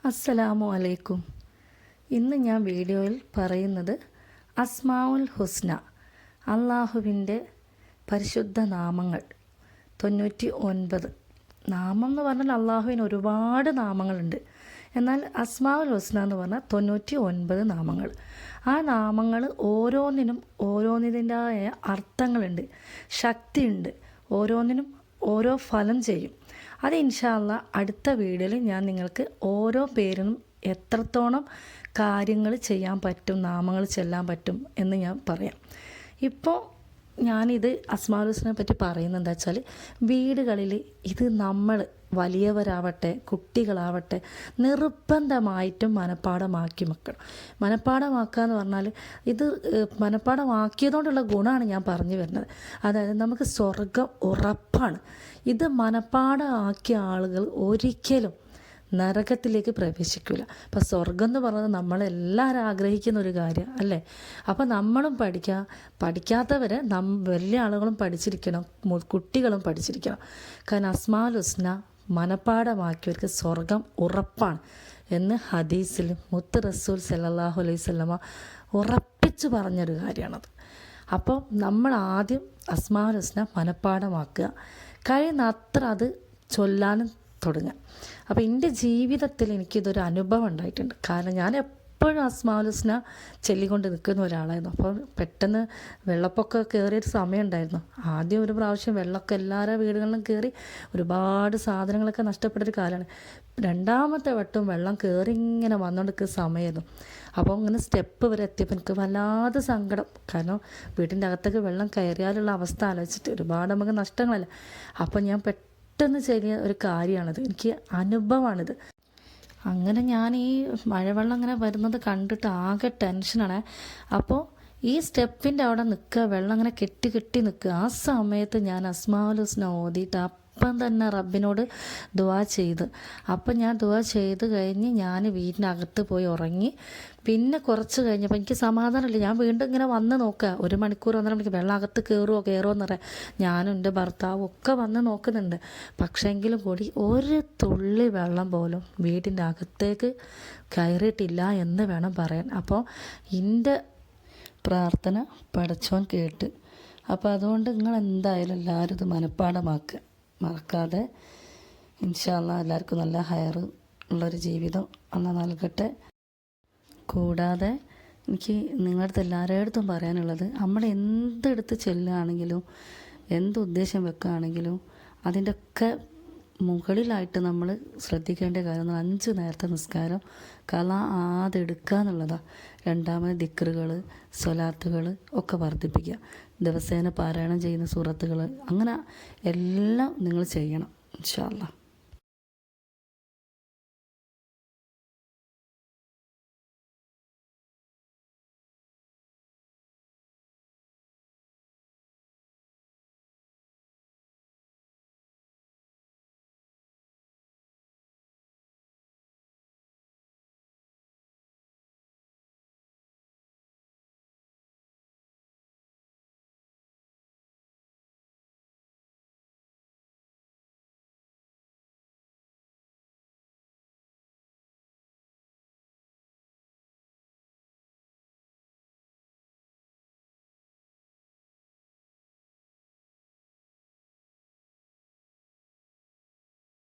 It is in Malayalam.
അസ്സലാമു അലൈക്കും. ഇന്ന് ഞാൻ വീഡിയോയിൽ പറയുന്നത് അസ്മാഉൽ ഹുസ്ന, അള്ളാഹുവിൻ്റെ പരിശുദ്ധ നാമങ്ങൾ 99. നാമം എന്ന് പറഞ്ഞാൽ അള്ളാഹുവിന് ഒരുപാട് നാമങ്ങളുണ്ട്. എന്നാൽ അസ്മാഉൽ ഹുസ്ന എന്ന് പറഞ്ഞാൽ 99 നാമങ്ങൾ. ആ നാമങ്ങൾ ഓരോന്നിനും ഓരോന്നിൻ്റെതായ അർത്ഥങ്ങളുണ്ട്, ശക്തിയുണ്ട്, ഓരോന്നിനും ഓരോ ഫലം ചെയ്യും. അത് ഇൻഷാ അല്ലാ അടുത്ത വീഡിയോയിൽ ഞാൻ നിങ്ങൾക്ക് ഓരോ പേരിനും എത്രത്തോളം കാര്യങ്ങൾ ചെയ്യാൻ പറ്റും, നാമങ്ങൾ ചെല്ലാൻ പറ്റും എന്ന് ഞാൻ പറയാം. ഇപ്പോൾ ഞാനിത് അസ്മാഉൽ ഹുസ്നയെ പറ്റി പറയുന്നത് എന്താ വെച്ചാൽ, വീടുകളിൽ ഇത് നമ്മൾ വലിയവരാവട്ടെ കുട്ടികളാവട്ടെ നിർബന്ധമായിട്ടും മനഃപ്പാഠമാക്കി വെക്കണം. മനഃപ്പാഠമാക്കുക എന്ന് പറഞ്ഞാൽ ഇത് മനഃപ്പാഠമാക്കിയതുകൊണ്ടുള്ള ഗുണമാണ് ഞാൻ പറഞ്ഞു വരുന്നത്. അതായത് നമുക്ക് സ്വർഗം ഉറപ്പാണ്. ഇത് മനഃപ്പാഠമാക്കിയ ആളുകൾ ഒരിക്കലും നരകത്തിലേക്ക് പ്രവേശിക്കില്ല. അപ്പം സ്വർഗം എന്ന് പറയുന്നത് നമ്മളെല്ലാവരും ആഗ്രഹിക്കുന്ന ഒരു കാര്യം അല്ലേ. അപ്പം നമ്മളും പഠിക്കാത്തവരെ വലിയ ആളുകളും പഠിച്ചിരിക്കണം, കുട്ടികളും പഠിച്ചിരിക്കണം. കാരണം അസ്മാഉൽ ഹുസ്ന മനഃപ്പാഠമാക്കിയവർക്ക് സ്വർഗം ഉറപ്പാണ് എന്ന് ഹദീസിൽ മുത്ത് റസൂൽ സല്ലല്ലാഹു അലൈഹി വസല്ലമ ഉറപ്പിച്ച് പറഞ്ഞൊരു കാര്യമാണത്. അപ്പോൾ നമ്മൾ ആദ്യം അസ്മാഉൽ ഹുസ്ന മനഃപ്പാഠമാക്കുക, കഴിയുന്നത്ര അത് ചൊല്ലാനും തുടങ്ങുക. അപ്പോൾ എൻ്റെ ജീവിതത്തിൽ എനിക്കിതൊരു അനുഭവം ഉണ്ടായിട്ടുണ്ട്. കാരണം ഞാൻ എപ്പോഴും അസ്മാഉൽ ഹുസ്ന ചൊല്ലിക്കൊണ്ട് നിൽക്കുന്ന ഒരാളായിരുന്നു. അപ്പോൾ പെട്ടെന്ന് വെള്ളപ്പൊക്കം കയറിയൊരു സമയം ഉണ്ടായിരുന്നു. ആദ്യം ഒരു പ്രാവശ്യം വെള്ളമൊക്കെ എല്ലാവരുടെ വീടുകളിലും കയറി ഒരുപാട് സാധനങ്ങളൊക്കെ നഷ്ടപ്പെട്ടൊരു കാലമാണ്. രണ്ടാമത്തെ വട്ടവും വെള്ളം കയറി ഇങ്ങനെ വന്നുകൊണ്ടിരിക്കുന്ന സമയമായിരുന്നു. അപ്പോൾ ഇങ്ങനെ സ്റ്റെപ്പ് വരെ എത്തിയപ്പോൾ എനിക്ക് വല്ലാതെ സങ്കടം. കാരണം വീട്ടിൻ്റെ അകത്തേക്ക് വെള്ളം കയറിയാലുള്ള അവസ്ഥ ആലോചിച്ചിട്ട് ഒരുപാട് നമുക്ക് നഷ്ടങ്ങളല്ല. അപ്പോൾ ഞാൻ പെട്ടെന്ന് ചെയ്ത ഒരു കാര്യമാണിത്, എനിക്ക് അനുഭവമാണിത്. അങ്ങനെ ഞാൻ ഈ മഴവെള്ളം ഇങ്ങനെ വരുന്നത് കണ്ടിട്ട് ആകെ ടെൻഷനാണ്. അപ്പോൾ ഈ സ്റ്റെപ്പിൻ്റെ അവിടെ നിൽക്കുക, വെള്ളം ഇങ്ങനെ കെട്ടി നിൽക്കുക. ആ സമയത്ത് ഞാൻ അസ്മാഉൽ ഹുസ്ന ഓതിയിട്ട് അപ്പം തന്നെ റബ്ബിനോട് ദുആ ചെയ്ത്. അപ്പം ഞാൻ ദുആ ചെയ്ത് കഴിഞ്ഞ് ഞാൻ വീടിനകത്ത് പോയി ഉറങ്ങി. പിന്നെ കുറച്ച് കഴിഞ്ഞപ്പോൾ എനിക്ക് സമാധാനമില്ല. ഞാൻ വീണ്ടും ഇങ്ങനെ വന്ന് നോക്കുക, 1 മണിക്കൂർ 1.5 മണിക്കൂർ വെള്ളം അകത്ത് കയറുമോ എന്നറിയാം. ഞാനും എൻ്റെ ഭർത്താവും ഒക്കെ വന്ന് നോക്കുന്നുണ്ട്. പക്ഷേങ്കിലും കൂടി ഒരു തുള്ളി വെള്ളം പോലും വീടിൻ്റെ അകത്തേക്ക് കയറിയിട്ടില്ല എന്ന് വേണം പറയാൻ. അപ്പോൾ എൻ്റെ പ്രാർത്ഥന പടച്ചോൻ കേട്ട്. അപ്പോൾ അതുകൊണ്ട് നിങ്ങൾ എന്തായാലും എല്ലാവരും ഇത് മനഃപ്പാഠമാക്കുക, മറക്കാതെ. ഇൻഷാ അല്ലാ എല്ലാവർക്കും നല്ല ഹയർ ഉള്ളൊരു ജീവിതം അല്ലാഹ് നൽകട്ടെ. കൂടാതെ എനിക്ക് നിങ്ങളുടെ അടുത്ത് എല്ലാവരുടെ അടുത്തും പറയാനുള്ളത്, നമ്മൾ എന്തെടുത്ത് ചെല്ലുകയാണെങ്കിലും എന്തുദ്ദേശം വെക്കുകയാണെങ്കിലും അതിൻ്റെ ഒക്കെ മുകളിലായിട്ട് നമ്മൾ ശ്രദ്ധിക്കേണ്ട കാര്യം 5 നേരത്തെ നിസ്കാരം അതെടുക്കുക എന്നുള്ളതാണ്. രണ്ടാമത് ദിക്റുകൾ, സ്വലാത്തുകൾ ഒക്കെ വർദ്ധിപ്പിക്കുക. ദിവസേന പാരായണം ചെയ്യുന്ന സൂറത്തുകൾ, അങ്ങനെ എല്ലാം നിങ്ങൾ ചെയ്യണം ഇൻഷാ അല്ലാഹ്.